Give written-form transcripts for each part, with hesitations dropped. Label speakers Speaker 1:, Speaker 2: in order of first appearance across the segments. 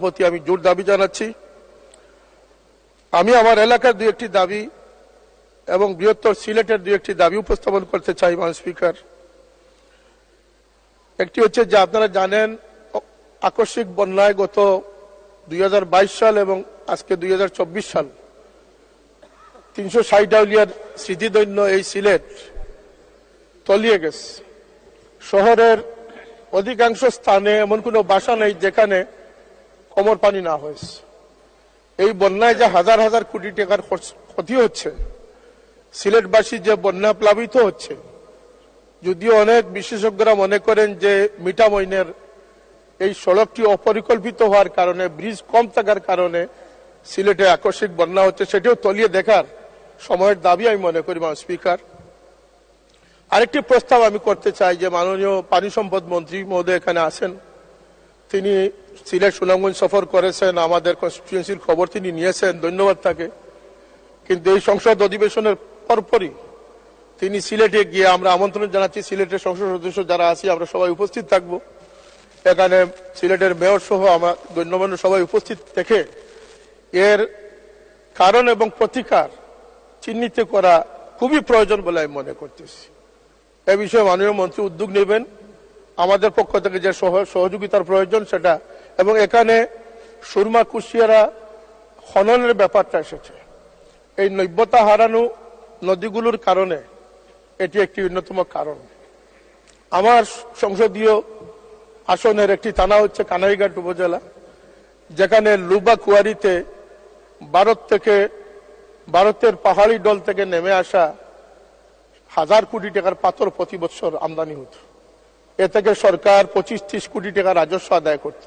Speaker 1: প্রতি আমি জোর দাবি জানাচ্ছি। আমি আমার এলাকার দুই একটি দাবি এবং বৃহত্তর সিলেটের দুই একটি দাবি উপস্থাপন করতে চাই মাননীয় স্পিকার। একটি হচ্ছে যে আপনারা জানেন আকস্মিক বন্যায় গত 2022 সাল এবং আজকে 2024 সাল 360 আউলিয়ার স্মৃতিধন্য এই সিলেট তলিয়ে গেছে। শহরের অধিকাংশ স্থানে এমন কোনো বাসা নেই যেখানে কোমর পানি না হয়েছে। এই বন্যায় যে হাজার হাজার কোটি টাকার ক্ষতি হচ্ছে, সিলেটবাসী যে বন্যা প্লাবিত হচ্ছে, যদিও অনেক বিশেষজ্ঞরা মনে করেন যে মিঠামইনের এই সড়কটি অপরিকল্পিত হওয়ার কারণে, ব্রিজ কম থাকার কারণে সিলেটে আকস্মিক বন্যা হচ্ছে, সেটাও তলিয়ে দেখার সময়ের দাবি আমি মনে করি মাননীয় স্পিকার। আরেকটি প্রস্তাব আমি করতে চাই যে মাননীয় পানি সম্পদ মন্ত্রী মহোদয় এখানে আছেন, তিনি সিলেট সুনামগঞ্জ সফর করেছেন, আমাদের কনস্টিটিউয়েন্সির খবর তিনি নিয়েছেন, ধন্যবাদ তাকে। কিন্তু এই সংসদ অধিবেশনের পরপরই তিনি সিলেটে গিয়ে, আমরা আমন্ত্রণ জানাচ্ছি সিলেটের সংসদ সদস্য যারা আছি আমরা সবাই উপস্থিত থাকব, এখানে সিলেটের মেয়র সহ আমরা গণ্যমান্য সবাই উপস্থিত থেকে এর কারণ এবং প্রতিকার চিহ্নিত করা খুবই প্রয়োজন বলে আমি মনে করতেছি। এ বিষয়ে মাননীয় মন্ত্রী উদ্যোগ নেবেন, আমাদের পক্ষ থেকে যে সহযোগিতার প্রয়োজন সেটা। এবং এখানে সুরমা কুশিয়ারা খননের ব্যাপারটা এসেছে, এই নৈবতা হারানো নদীগুলোর কারণে এটি একটি অন্যতম কারণ। আমার সংসদীয় আসনের একটি থানা হচ্ছে কানাইঘাট উপজেলা, যেখানে লুবা কুয়ারিতে ভারতের পাহাড়ি ডল থেকে নেমে আসা হাজার কোটি টাকার পাথর প্রতি বছর আমদানি হতো। এ থেকে সরকার 25-30 কোটি টাকা রাজস্ব আদায় করত।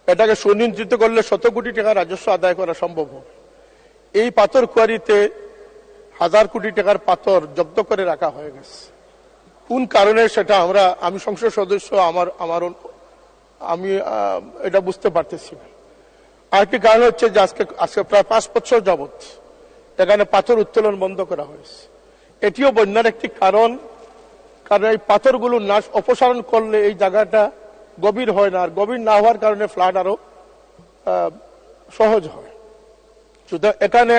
Speaker 1: এটাকে সুনিয়ন্ত্রিত করলে 100 কোটি টাকা রাজস্ব আদায় করা সম্ভব হবে। এই পাথর কুয়ারিতে হাজার কোটি টাকার পাথর জব্দ করে রাখা হয়ে গেছে। কোন কারণে সেটা আমি সংসদ সদস্য, আমি এটা বুঝতে পারতেছি না। আরেকটি কারণ হচ্ছে যে আজকে প্রায় 5 বছর যাবৎ এখানে পাথর উত্তোলন বন্ধ করা হয়েছে। এটিও বন্যার একটি কারণ, কারণ এই পাথরগুলো অপসারণ করলে এই জায়গাটা গভীর হয় না, আর গভীর না হওয়ার কারণে ফ্লাড আরো সহজ হয়। সুতরাং এখানে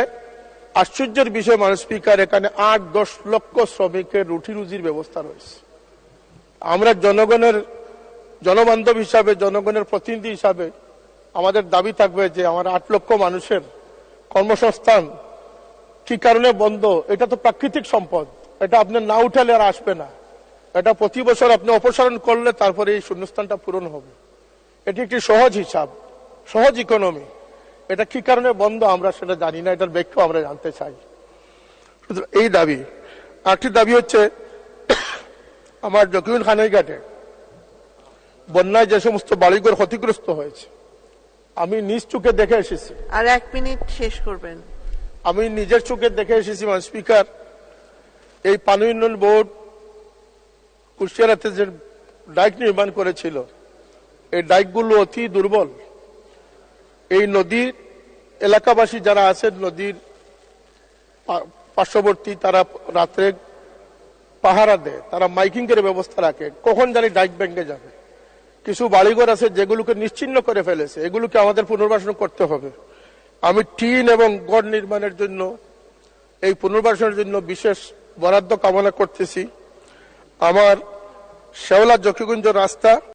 Speaker 1: আশ্চর্যের বিষয় মাননীয় স্পিকার, এখানে 8-10 লক্ষ শ্রমিকের রুটি রুজির ব্যবস্থা রয়েছে। আমরা জনবান্ধব হিসাবে, জনগণের প্রতিনিধি হিসাবে আমাদের দাবি থাকবে যে আমার 8 লক্ষ মানুষের কর্মসংস্থান কি কারণে বন্ধ? এটা তো প্রাকৃতিক সম্পদ, এটা আপনি না উঠালে আর আসবে না। এটা প্রতি বছর আপনি অপসারণ করলে তারপরে এই শূন্যস্থানটা পূরণ হবে। এটি একটি সহজ হিসাব, সহজ ইকোনমি। এটা কি কারণে বন্ধ আমরা সেটা জানি না, এটার ব্যাখ্যা আমরা জানতে চাই। এই দাবি। আরেকটি দাবি হচ্ছে আমার জকিউল খানাইঘাটে বন্যায় যে সমস্ত বাড়িঘর ক্ষতিগ্রস্ত হয়েছে, আমি নিজ চোখে দেখে এসেছি।
Speaker 2: আর 1 মিনিট শেষ করবেন।
Speaker 1: আমি নিজের চোখে দেখে এসেছি মাননীয় স্পিকার, এই পানি উন্নয়ন বোর্ড কুশিয়ারাতে যে ডাইক নির্মাণ করেছিল, এই ডাইকগুলো অতি দুর্বল। এই নদীর এলাকাবাসী যারা আছেন নদীর পার্শ্ববর্তী, তারা রাত্রে পাহারা দেয়, তারা মাইকিং এর ব্যবস্থা রাখে, কখন জানি ডাইক ভেঙে যাবে। কিছু বাড়িঘর আছে যেগুলোকে নিশ্চিহ্ন করে ফেলেছে, এগুলোকে আমাদের পুনর্বাসন করতে হবে। আমি টিন এবং গড় নির্মাণের জন্য, এই পুনর্বাসনের জন্য বিশেষ বরাদ্দ কামনা করতেছি। আমার শেওলা জকিগঞ্জ রাস্তা